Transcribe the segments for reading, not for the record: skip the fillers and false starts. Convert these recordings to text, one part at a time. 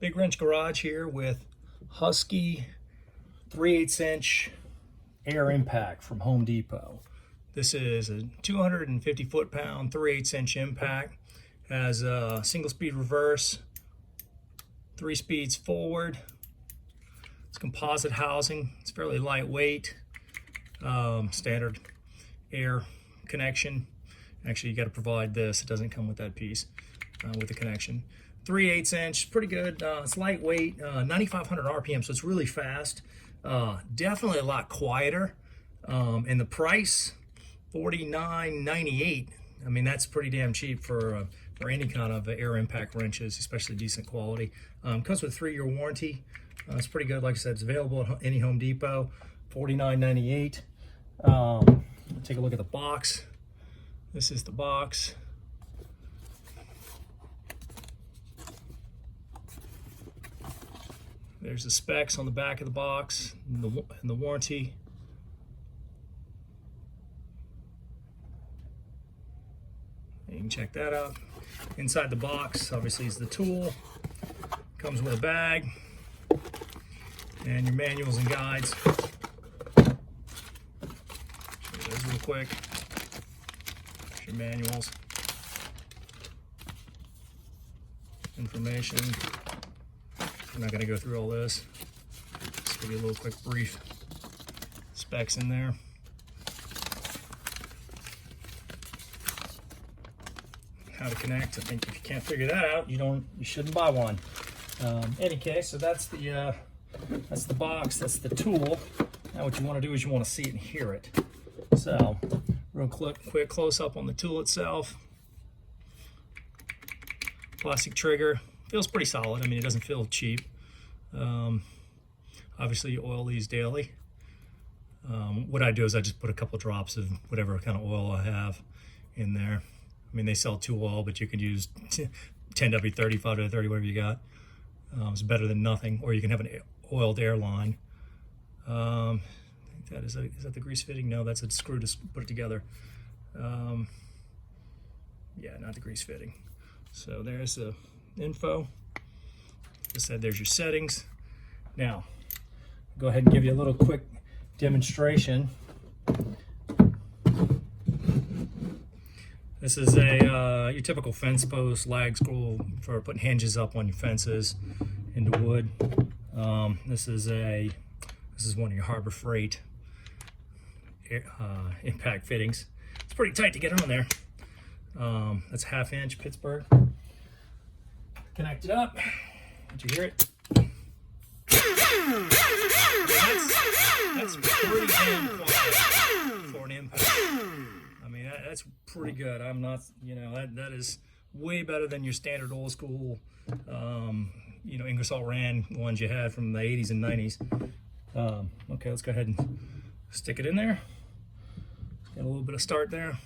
Big wrench garage here with Husky 3/8" air impact from Home Depot. This is a 250 foot-pound 3/8" impact. Has a single speed reverse, 3 speeds forward. It's composite housing. It's fairly lightweight. Standard air connection. Actually, you got to provide this. It doesn't come with that piece with the connection. 3/8", pretty good. It's lightweight, 9,500 RPM, so it's really fast. Definitely a lot quieter. And the price, $49.98. I mean, that's pretty damn cheap for any kind of air impact wrenches, especially decent quality. Comes with a 3-year warranty. It's pretty good. Like I said, it's available at any Home Depot. $49.98. Take a look at the box. This is the box. There's the specs on the back of the box and the warranty. You can check that out. Inside the box, obviously, is the tool. Comes with a bag and your manuals and guides. Show you those real quick. There's your manuals, information. I'm not going to go through all this. Just give you a little quick brief. Specs in there. How to connect. I think if you can't figure that out, you shouldn't buy one. Any case, so that's the box. That's the tool. Now what you want to do is you want to see it and hear it. So real quick close up on the tool itself. Plastic trigger. Feels pretty solid. I mean, it doesn't feel cheap. Obviously, you oil these daily. What I do is I just put a couple drops of whatever kind of oil I have in there. I mean, they sell 2 oil, but you could use 10W30, 5W30, whatever you got. It's better than nothing. Or you can have an oiled air line. I think is that the grease fitting? No, that's a screw to put it together. Yeah, not the grease fitting. So there's the info. Like I said, there's your settings. Now, go ahead and give you a little quick demonstration. This is your typical fence post lag screw for putting hinges up on your fences into wood. This is one of your Harbor Freight impact fittings. It's pretty tight to get on there. That's 1/2 inch Pittsburgh. Connect it up. Did you hear it? That's pretty damn quiet for an impact. I mean, that's pretty good. I'm not, that is way better than your standard old school, Ingersoll Rand ones you had from the 80s and 90s. Okay, let's go ahead and stick it in there. Got a little bit of start there.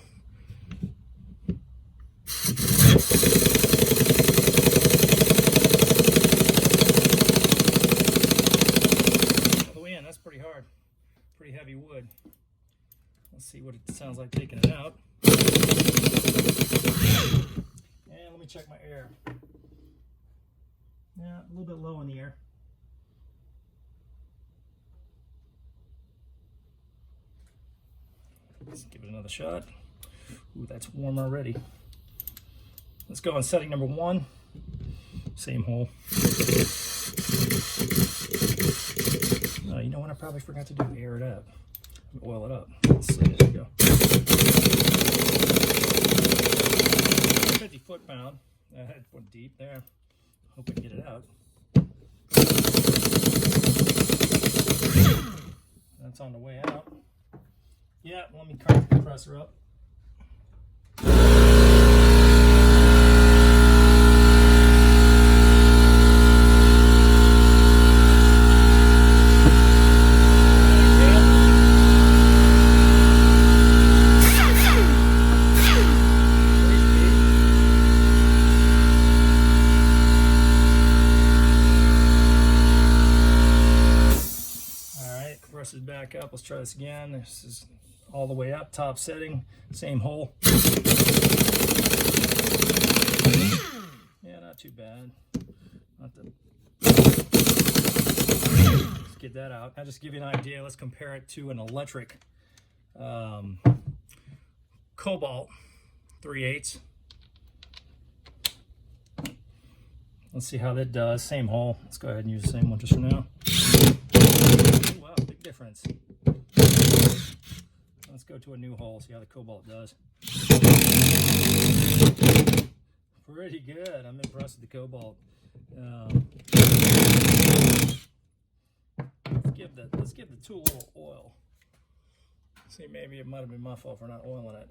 That's pretty hard, pretty heavy wood. Let's see what it sounds like taking it out. And let me check my air. Yeah, a little bit low in the air. Let's give it another shot. Ooh, that's warm already. Let's go on setting number 1. Same hole. You know what I probably forgot to do? Air it up. Oil it up. Let's see. There we go. 50 foot-pound. I had one deep there. Hope I can get it out. That's on the way out. Yeah, let me crank the compressor up. Back up. Let's try this again. This is all the way up, top setting, same hole. Yeah, not too bad. Not the Let's get that out. Now just to give you an idea, let's compare it to an electric Kobalt 3/8. Let's see how that does. Same hole. Let's go ahead and use the same one just for now. Oh, wow, big difference. Let's go to a new hole, see how the Kobalt does. Pretty good. I'm impressed with the Kobalt. Let's give the tool a little oil. See, maybe it might have been my fault for not oiling it.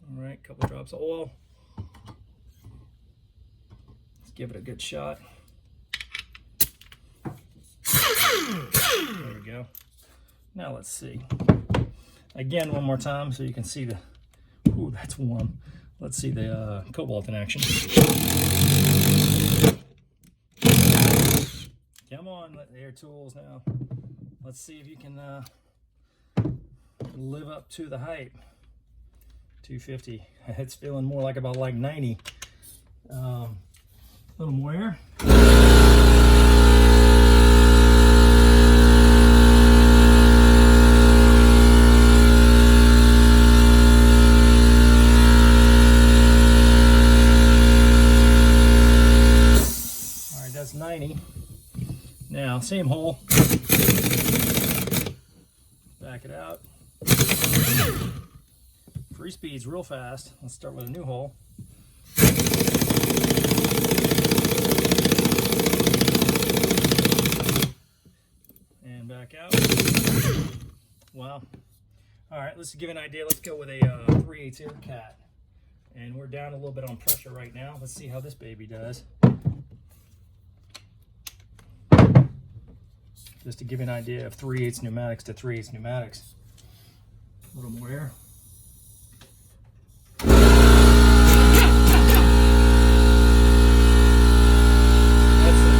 All right, couple drops of oil. Let's give it a good shot. There we go. Now let's see. Again, one more time so you can see the, ooh, that's warm. Let's see the Kobalt in action. Come on, air tools now. Let's see if you can live up to the hype. 250. It's feeling more like about like 90. A little more air. All right, that's 90. Now, same hole. Back it out. Free speed's real fast. Let's start with a new hole. And back out. Wow. All right, let's give you an idea. Let's go with a 3/8 AirCat. And we're down a little bit on pressure right now. Let's see how this baby does. Just to give you an idea of 3/8 pneumatics to 3/8 pneumatics. A little more air. That's an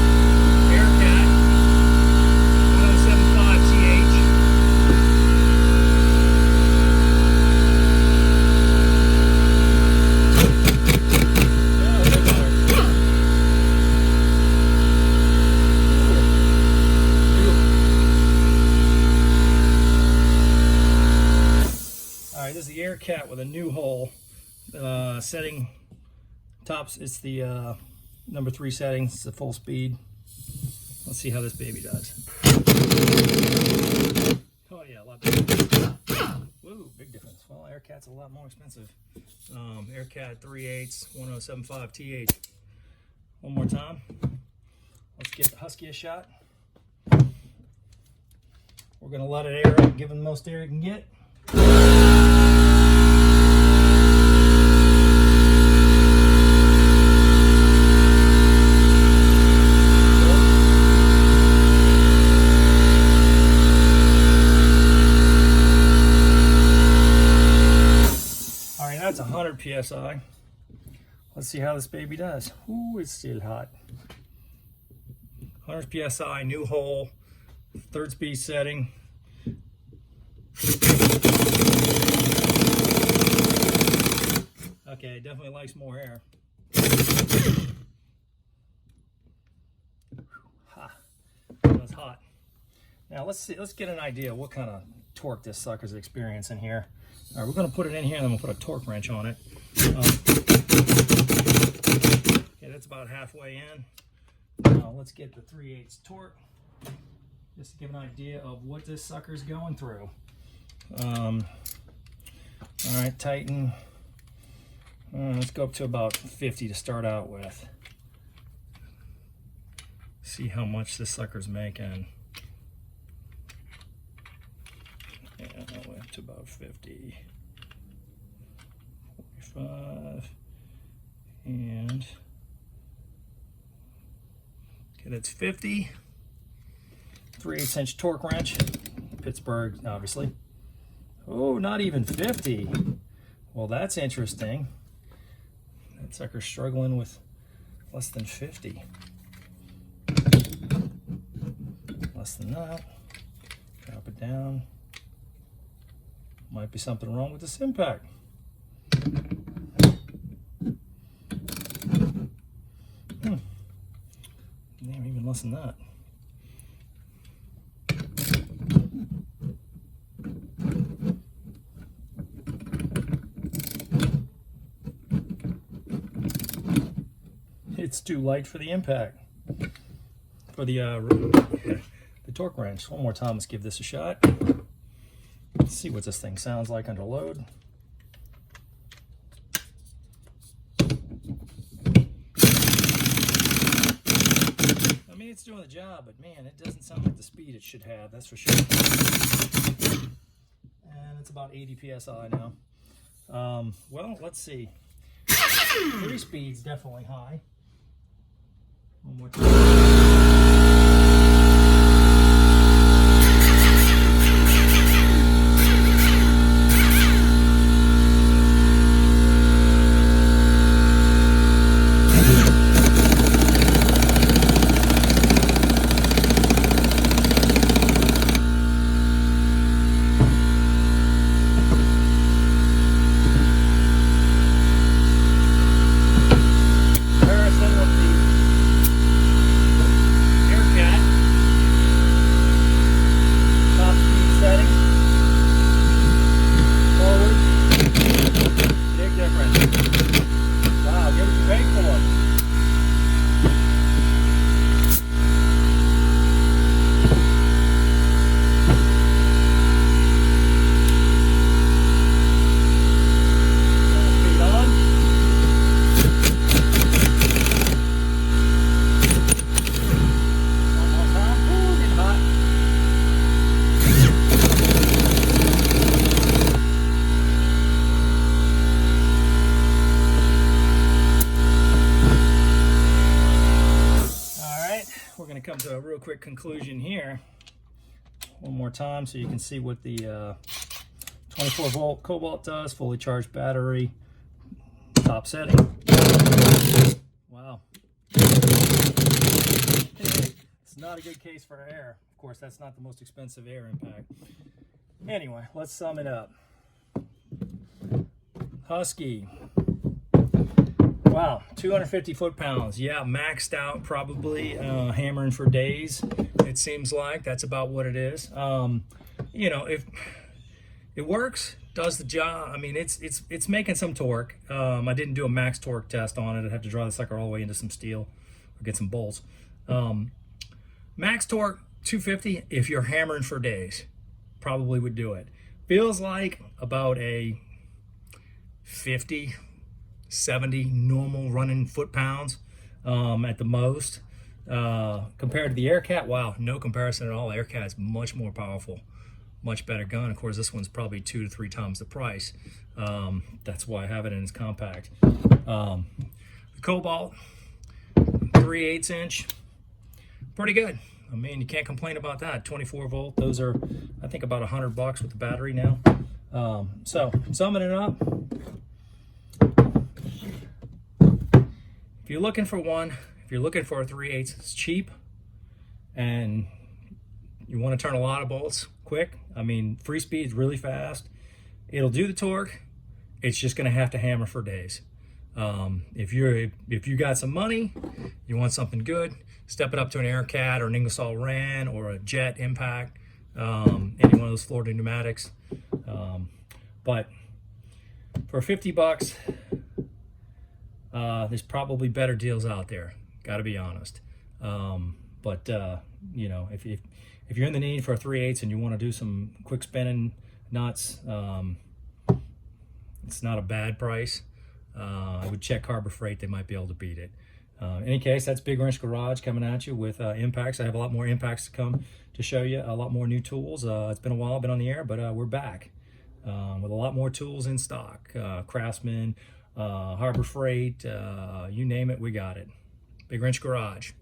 AirCat 250ft-lbs. This is the AirCat with a new hole. Setting tops, it's the number 3 setting. It's the full speed. Let's see how this baby does. Oh yeah, a lot better. Woo, big difference. Well, AirCat's a lot more expensive. AirCat 3/8 1075th. One more time. Let's give the Husky a shot. We're gonna let it air up, give it the most air it can get. That's 100 psi. Let's see how this baby does. Ooh, it's still hot. 100 psi, new hole, 3rd speed setting. Okay, definitely likes more air. Ha, that's hot. Now let's see. Let's get an idea what kind of torque this sucker's experiencing here. All right, we're going to put it in here and then we'll put a torque wrench on it. Okay, that's about halfway in. Now let's get the 3/8 torque, just to give an idea of what this sucker's going through. All right, tighten. Let's go up to about 50 to start out with. See how much this sucker's making. Yeah, all the way up to about 50, 45, and okay, that's 50. 3/8 inch torque wrench, Pittsburgh, obviously. Oh, not even 50. Well, that's interesting. That sucker's struggling with less than 50. Less than that. Drop it down. Might be something wrong with this impact. less than that. It's too light for the impact, for the torque wrench. One more time, let's give this a shot. Let's see what this thing sounds like under load. I mean, it's doing the job, but man, it doesn't sound like the speed it should have, that's for sure. And it's about 80 psi now. Well, let's see. 3 speed's definitely high. One more time. Come to a real quick conclusion here. One more time so you can see what the 24-volt Kobalt does. Fully charged battery, top setting. Wow. It's not a good case for air. Of course, that's not the most expensive air impact. Anyway, let's sum it up. Husky. Wow, 250 foot-pounds. Yeah, maxed out probably, hammering for days. It seems like that's about what it is. You know, if it works, does the job. I mean, it's making some torque. I didn't do a max torque test on it. I'd have to drive the sucker all the way into some steel or get some bolts. Max torque 250. If you're hammering for days, probably would do it. Feels like about a 50. 70 normal running foot-pounds at the most. Compared to the AirCat, wow, no comparison at all. AirCat is much more powerful, much better gun. Of course, this one's probably 2 to 3 times the price. That's why I have it in its compact. The Kobalt 3/8 inch, pretty good. I mean, you can't complain about that. 24 volt, those are, I think, about $100 with the battery now. So, summing it up, if you're looking for one, if you're looking for a 3/8, it's cheap, and you want to turn a lot of bolts quick. I mean, free speed's really fast. It'll do the torque. It's just going to have to hammer for days. If you got some money, you want something good, step it up to an AirCat or an Ingersoll Rand or a Jet Impact, any one of those Florida pneumatics. But for $50. There's probably better deals out there, got to be honest. You know, if you're in the need for a 3/8 and you want to do some quick spinning nuts, it's not a bad price. I would check Harbor Freight, they might be able to beat it. In any case, that's Big Wrench Garage coming at you with impacts. I have a lot more impacts to come to show you, a lot more new tools. It's been a while, been on the air, but we're back with a lot more tools in stock. Craftsman, Harbor Freight, you name it, we got it. Big Wrench Garage.